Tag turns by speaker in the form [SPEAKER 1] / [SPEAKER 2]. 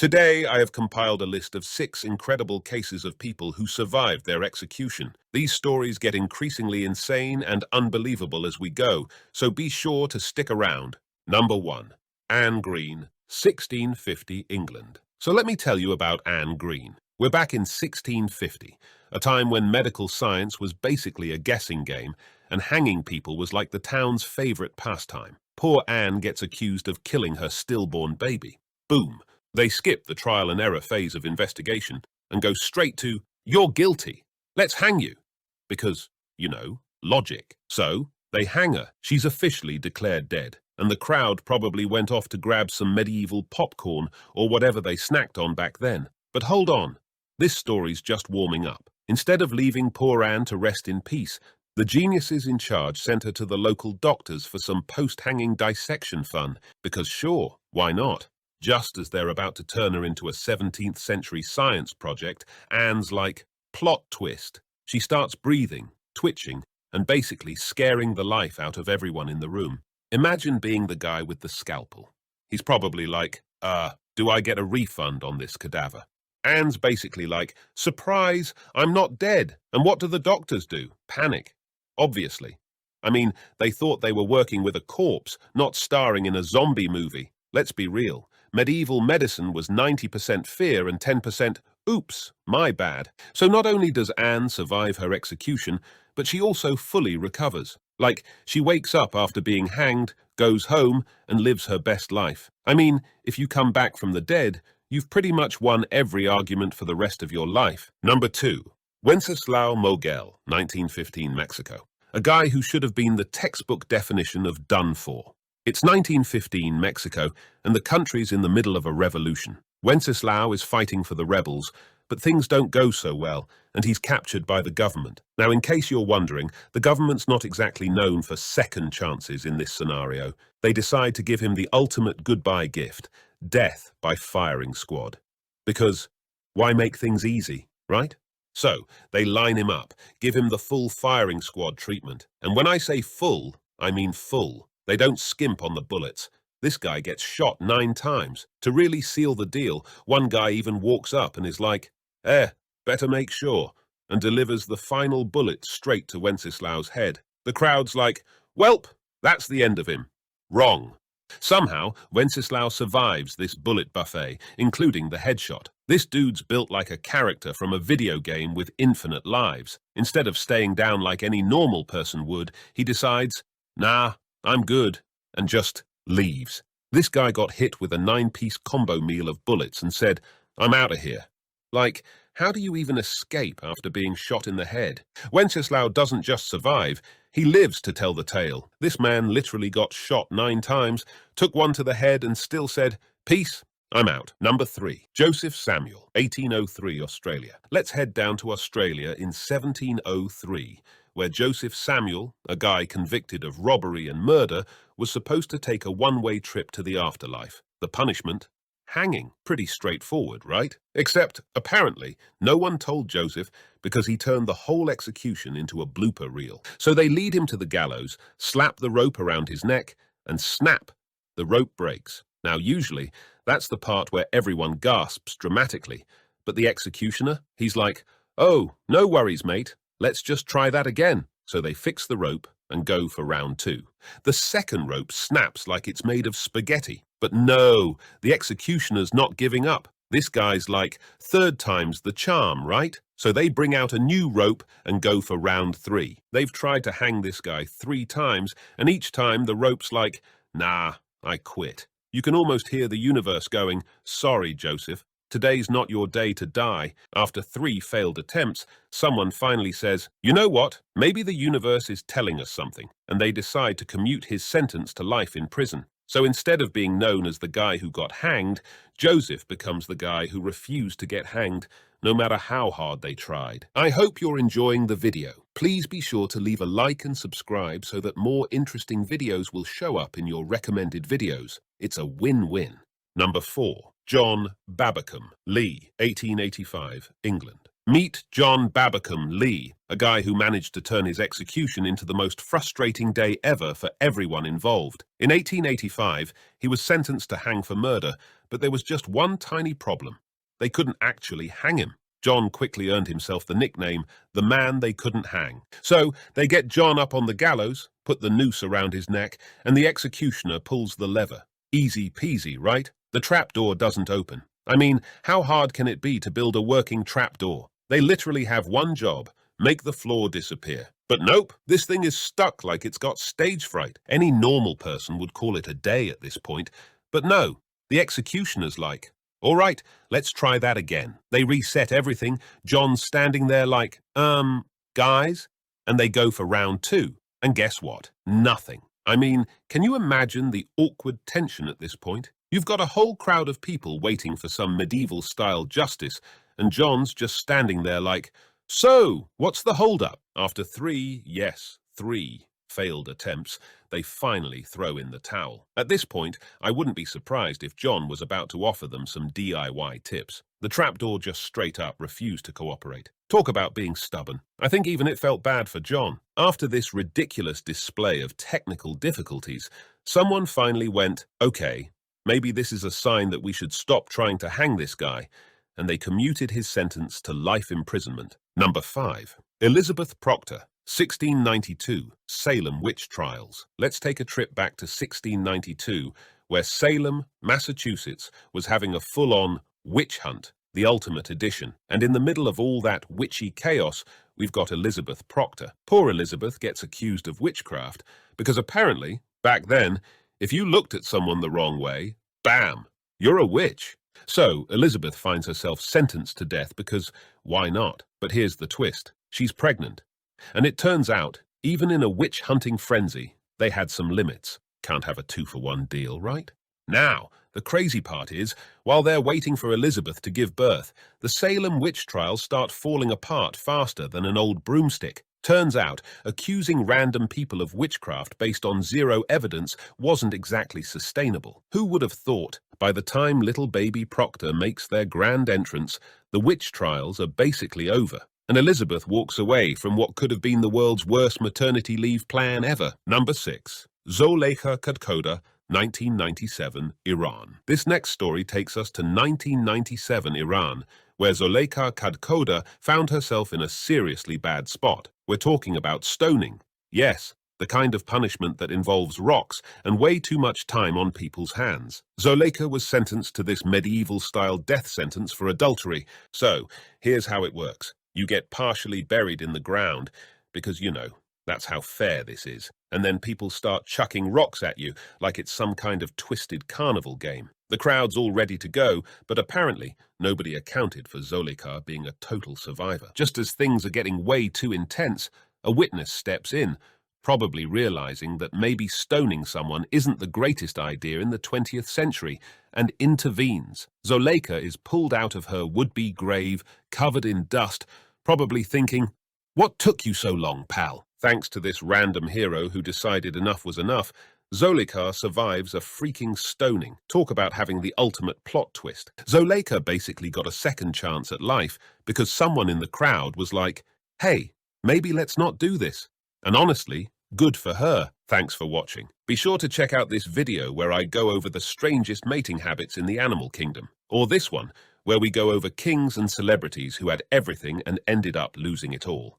[SPEAKER 1] Today, I have compiled a list of 6 incredible cases of people who survived their execution. These stories get increasingly insane and unbelievable as we go, so be sure to stick around. Number 1. Anne Green, 1650 England. So let me tell you about Anne Green. We're back in 1650, a time when medical science was basically a guessing game, and hanging people was like the town's favorite pastime. Poor Anne gets accused of killing her stillborn baby. Boom. They skip the trial and error phase of investigation and go straight to, "You're guilty. Let's hang you." Because, logic. So, they hang her. She's officially declared dead, and the crowd probably went off to grab some medieval popcorn or whatever they snacked on back then. But hold on. This story's just warming up. Instead of leaving poor Anne to rest in peace, the geniuses in charge sent her to the local doctors for some post-hanging dissection fun, because sure, why not? Just as they're about to turn her into a 17th century science project, Anne's like, plot twist. She starts breathing, twitching, and basically scaring the life out of everyone in the room. Imagine being the guy with the scalpel. He's probably like, do I get a refund on this cadaver? Anne's basically like, surprise, I'm not dead. And what do the doctors do? Panic. Obviously. I mean, they thought they were working with a corpse, not starring in a zombie movie. Let's be real. Medieval medicine was 90% fear and 10%, oops, my bad. So not only does Anne survive her execution, but she also fully recovers. Like, she wakes up after being hanged, goes home, and lives her best life. I mean, if you come back from the dead, you've pretty much won every argument for the rest of your life. Number 2. Wesley Mogel, 1915 Mexico. A guy who should have been the textbook definition of done for. It's 1915 Mexico, and the country's in the middle of a revolution. Wenceslao is fighting for the rebels, but things don't go so well, and he's captured by the government. Now, in case you're wondering, the government's not exactly known for second chances in this scenario. They decide to give him the ultimate goodbye gift, death by firing squad. Because why make things easy, right? So, they line him up, give him the full firing squad treatment. And when I say full, I mean full. They don't skimp on the bullets. This guy gets shot 9 times. To really seal the deal, one guy even walks up and is like, better make sure, and delivers the final bullet straight to Wenceslao's head. The crowd's like, welp, that's the end of him. Wrong. Somehow, Wenceslao survives this bullet buffet, including the headshot. This dude's built like a character from a video game with infinite lives. Instead of staying down like any normal person would, he decides, nah, I'm good, and just leaves. This guy got hit with a 9-piece combo meal of bullets and said, I'm out of here. Like, how do you even escape after being shot in the head? Wenceslao doesn't just survive, he lives to tell the tale. This man literally got shot 9 times, took one to the head and still said, peace, I'm out. Number 3. Joseph Samuel, 1803 Australia. Let's head down to Australia in 1703. Where Joseph Samuel, a guy convicted of robbery and murder, was supposed to take a one-way trip to the afterlife. The punishment? Hanging. Pretty straightforward, right? Except, apparently, no one told Joseph because he turned the whole execution into a blooper reel. So they lead him to the gallows, slap the rope around his neck, and snap, the rope breaks. Now, usually, that's the part where everyone gasps dramatically. But the executioner, he's like, oh, no worries, mate. Let's just try that again. So they fix the rope and go for round 2. The second rope snaps like it's made of spaghetti. But no, the executioner's not giving up. This guy's like, 3rd time's the charm, right? So they bring out a new rope and go for round 3. They've tried to hang this guy 3 times, and each time the rope's like, nah, I quit. You can almost hear the universe going, sorry, Joseph. Today's not your day to die. After 3 failed attempts, someone finally says, you know what? Maybe the universe is telling us something, and they decide to commute his sentence to life in prison. So instead of being known as the guy who got hanged, Joseph becomes the guy who refused to get hanged, no matter how hard they tried. I hope you're enjoying the video. Please be sure to leave a like and subscribe so that more interesting videos will show up in your recommended videos. It's a win-win. Number 4. John Babam Lee, 1885, England. Meet John Babam Lee, a guy who managed to turn his execution into the most frustrating day ever for everyone involved. In 1885, he was sentenced to hang for murder, but there was just one tiny problem. They couldn't actually hang him. John quickly earned himself the nickname, the man they couldn't hang. So they get John up on the gallows, put the noose around his neck, and the executioner pulls the lever. Easy peasy, right? The trapdoor doesn't open. I mean, how hard can it be to build a working trapdoor? They literally have one job, make the floor disappear. But nope, this thing is stuck like it's got stage fright. Any normal person would call it a day at this point. But no, the executioner's like, all right, let's try that again. They reset everything. John's standing there like, guys? And they go for round two. And guess what? Nothing. I mean, can you imagine the awkward tension at this point? You've got a whole crowd of people waiting for some medieval-style justice, and John's just standing there like, so, what's the hold-up? After three failed attempts, they finally throw in the towel. At this point, I wouldn't be surprised if John was about to offer them some DIY tips. The trapdoor just straight up refused to cooperate. Talk about being stubborn. I think even it felt bad for John. After this ridiculous display of technical difficulties, someone finally went, okay, maybe this is a sign that we should stop trying to hang this guy, and they commuted his sentence to life imprisonment. Number 5. Elizabeth Proctor, 1692, Salem witch trials. Let's take a trip back to 1692, where Salem, Massachusetts, was having a full-on witch hunt, the ultimate edition. And in the middle of all that witchy chaos, we've got Elizabeth Proctor. Poor Elizabeth gets accused of witchcraft, because apparently, back then, if you looked at someone the wrong way, bam, you're a witch. So, Elizabeth finds herself sentenced to death because, why not? But here's the twist. She's pregnant. And it turns out, even in a witch-hunting frenzy, they had some limits. Can't have a 2-for-1 deal, right? Now, the crazy part is, while they're waiting for Elizabeth to give birth, the Salem witch trials start falling apart faster than an old broomstick. Turns out, accusing random people of witchcraft based on zero evidence wasn't exactly sustainable. Who would have thought, by the time little baby Proctor makes their grand entrance, the witch trials are basically over, and Elizabeth walks away from what could have been the world's worst maternity leave plan ever. Number 6. Zola Katoda, 1997, Iran. This next story takes us to 1997 Iran, where Zola Katoda found herself in a seriously bad spot. We're talking about stoning. Yes, the kind of punishment that involves rocks and way too much time on people's hands. Zola was sentenced to this medieval-style death sentence for adultery. So, here's how it works. You get partially buried in the ground, because, you know, that's how fair this is. And then people start chucking rocks at you like it's some kind of twisted carnival game. The crowd's all ready to go, but apparently nobody accounted for Zola being a total survivor. Just as things are getting way too intense, a witness steps in, probably realizing that maybe stoning someone isn't the greatest idea in the 20th century, and intervenes. Zola is pulled out of her would-be grave, covered in dust, probably thinking, "What took you so long, pal?" Thanks to this random hero who decided enough was enough, Zola survives a freaking stoning. Talk about having the ultimate plot twist. Zola basically got a second chance at life because someone in the crowd was like, hey, maybe let's not do this. And honestly, good for her. Thanks for watching. Be sure to check out this video where I go over the strangest mating habits in the animal kingdom. Or this one, where we go over kings and celebrities who had everything and ended up losing it all.